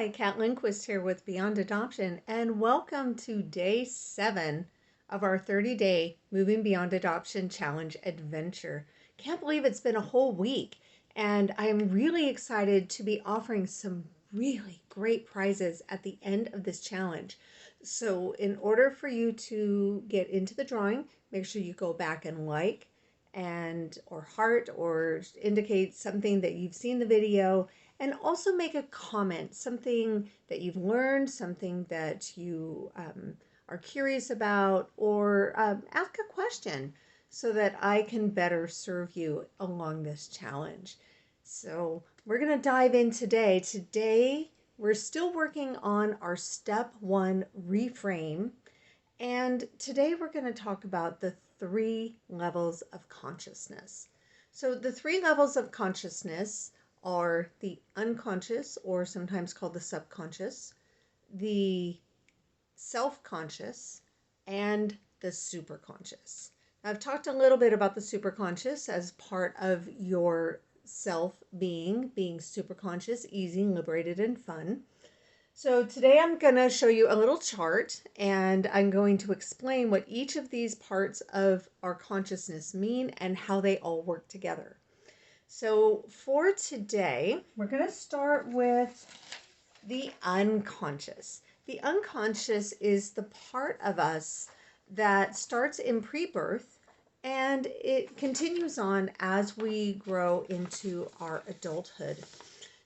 Hi, Kat Lindquist here with Beyond Adoption, and welcome to day 7 of our 30-day Moving Beyond Adoption Challenge Adventure. Can't believe it's been a whole week, and I'm really excited to be offering some really great prizes at the end of this challenge. So in order for you to get into the drawing, make sure you go back and like and or heart or indicate something that you've seen the video, and also make a comment, something that you've learned, something that you are curious about, or ask a question so that I can better serve you along this challenge. So we're going to dive in today. Today, we're still working on our step 1 reframe. And today we're going to talk about the 3 levels of consciousness. So the 3 levels of consciousness are the unconscious, or sometimes called the subconscious, the self-conscious, and the superconscious. I've talked a little bit about the superconscious as part of your self being superconscious, easy, liberated, and fun. So today I'm going to show you a little chart, and I'm going to explain what each of these parts of our consciousness mean and how they all work together. So for today, we're going to start with the unconscious. The unconscious is the part of us that starts in pre-birth and it continues on as we grow into our adulthood.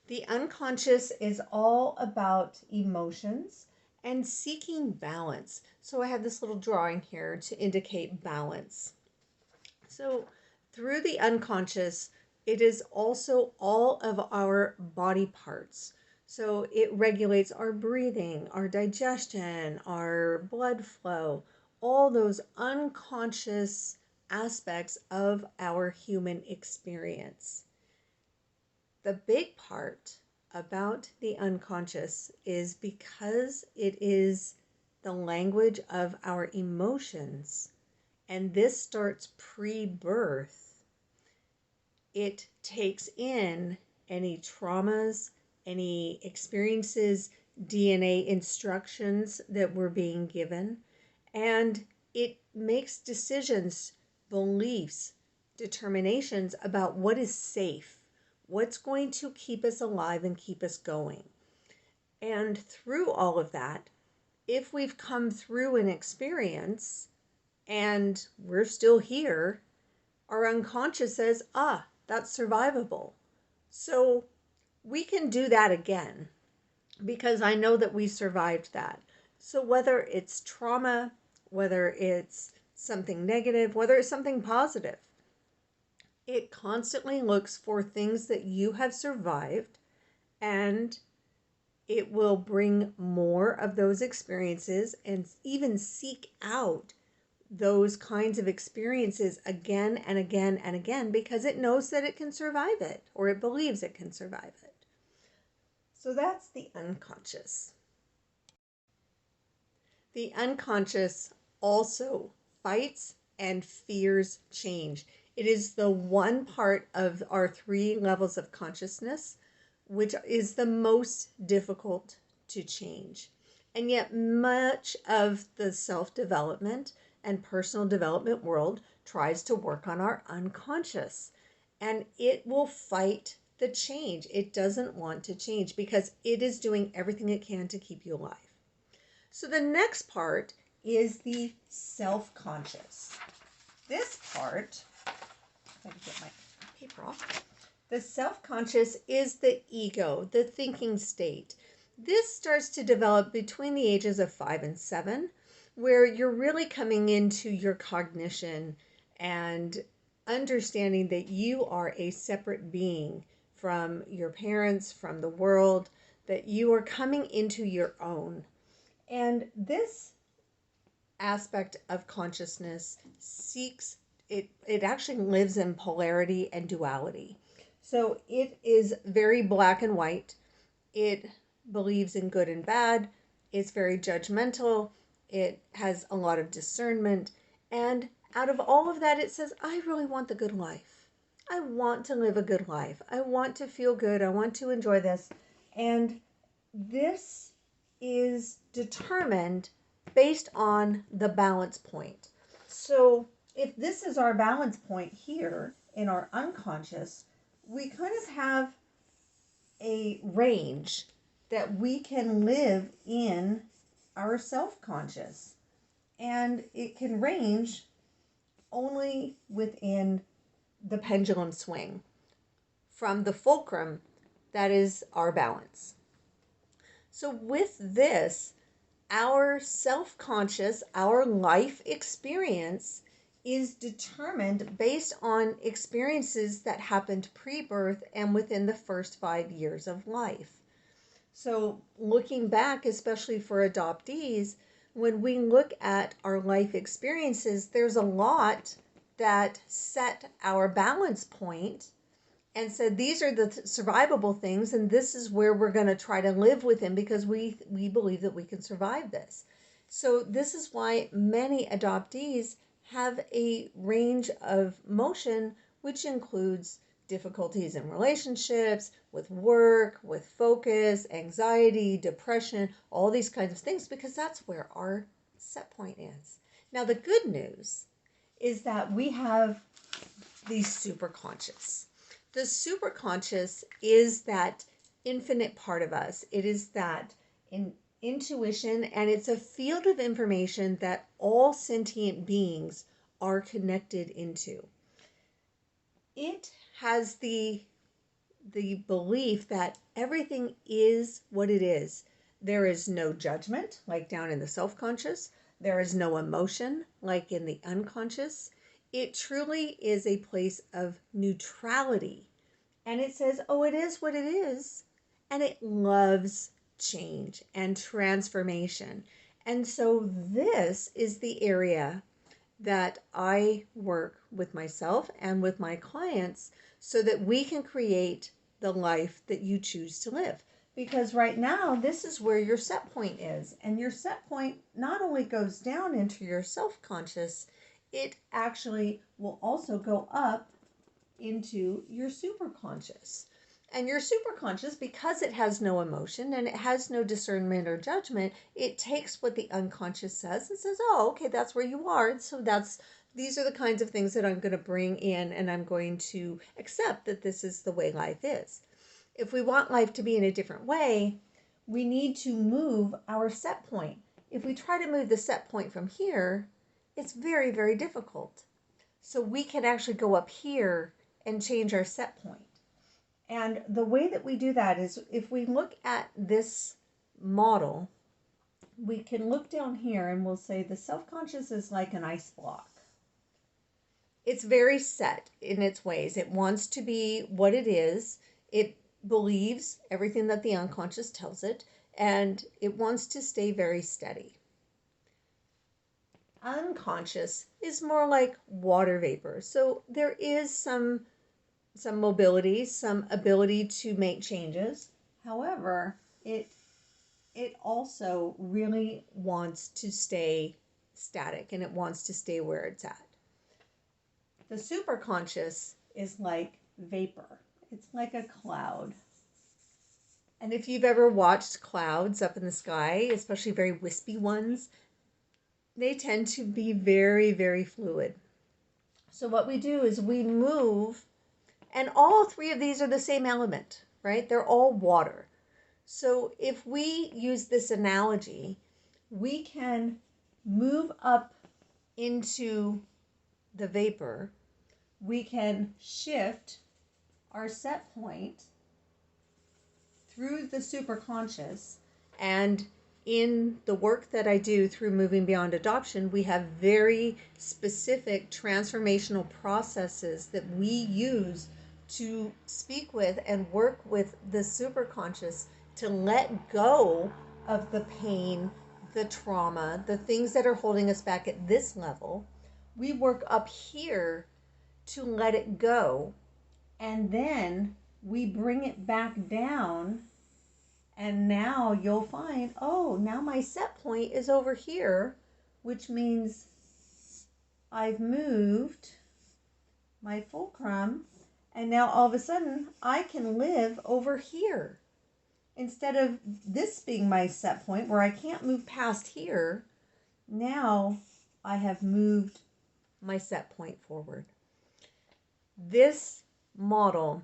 The unconscious is all about emotions and seeking balance. So I have this little drawing here to indicate balance. So through the unconscious, it is also all of our body parts. So it regulates our breathing, our digestion, our blood flow, all those unconscious aspects of our human experience. The big part about the unconscious is because it is the language of our emotions, and this starts pre-birth. It takes in any traumas, any experiences, DNA instructions that we're being given, and it makes decisions, beliefs, determinations about what is safe, what's going to keep us alive and keep us going. And through all of that, if we've come through an experience and we're still here, our unconscious says, that's survivable. So we can do that again because I know that we survived that. So whether it's trauma, whether it's something negative, whether it's something positive, it constantly looks for things that you have survived, and it will bring more of those experiences and even seek out those kinds of experiences again and again and again because it knows that it can survive it, or it believes it can survive it. So that's the unconscious. The unconscious also fights and fears change. It is the one part of our 3 levels of consciousness which is the most difficult to change. And yet much of the self-development and personal development world tries to work on our unconscious, and it will fight the change. It doesn't want to change because it is doing everything it can to keep you alive. So the next part is the self-conscious. This part, if I can get my paper off, the self-conscious is the ego, the thinking state. This starts to develop between the ages of 5 and 7, where you're really coming into your cognition and understanding that you are a separate being from your parents, from the world, that you are coming into your own. And this aspect of consciousness seeks, it actually lives in polarity and duality. So it is very black and white. It believes in good and bad. It's very judgmental. It has a lot of discernment. And out of all of that, it says, I really want the good life. I want to live a good life. I want to feel good. I want to enjoy this. And this is determined based on the balance point. So if this is our balance point here in our unconscious, we kind of have a range that we can live in our self-conscious. And it can range only within the pendulum swing from the fulcrum that is our balance. So with this, our self-conscious, our life experience is determined based on experiences that happened pre-birth and within the first 5 years of life. So looking back, especially for adoptees, when we look at our life experiences, there's a lot that set our balance point and said these are the survivable things, and this is where we're going to try to live within because we believe that we can survive this. So this is why many adoptees have a range of motion, which includes difficulties in relationships, with work, with focus, anxiety, depression, all these kinds of things, because that's where our set point is. Now, the good news is that we have the superconscious. The superconscious is that infinite part of us. It is that intuition, and it's a field of information that all sentient beings are connected into. It has the belief that everything is what it is. There is no judgment, like down in the self-conscious. There is no emotion, like in the unconscious. It truly is a place of neutrality. And it says, oh, it is what it is. And it loves change and transformation. And so this is the area that I work with myself and with my clients so that we can create the life that you choose to live. Because right now, this is where your set point is. And your set point not only goes down into your self-conscious, it actually will also go up into your superconscious. And your superconscious, because it has no emotion and it has no discernment or judgment, it takes what the unconscious says and says, oh, okay, that's where you are. And so these are the kinds of things that I'm going to bring in, and I'm going to accept that this is the way life is. If we want life to be in a different way, we need to move our set point. If we try to move the set point from here, it's very, very difficult. So we can actually go up here and change our set point. And the way that we do that is if we look at this model, we can look down here and we'll say the self-conscious is like an ice block. It's very set in its ways. It wants to be what it is. It believes everything that the unconscious tells it, and it wants to stay very steady. Unconscious is more like water vapor. So there is some mobility, some ability to make changes. However, it also really wants to stay static, and it wants to stay where it's at. The superconscious is like vapor. It's like a cloud. And if you've ever watched clouds up in the sky, especially very wispy ones, they tend to be very, very fluid. So what we do is we move, and all three of these are the same element, right? They're all water. So if we use this analogy, we can move up into the vapor. We can shift our set point through the superconscious. And in the work that I do through Moving Beyond Adoption, we have very specific transformational processes that we use to speak with and work with the superconscious to let go of the pain, the trauma, the things that are holding us back at this level. We work up here to let it go, and then we bring it back down, and now you'll find, oh, now my set point is over here, which means I've moved my fulcrum, and now all of a sudden I can live over here. instead of this being my set point where I can't move past here, now I have moved my set point forward. This model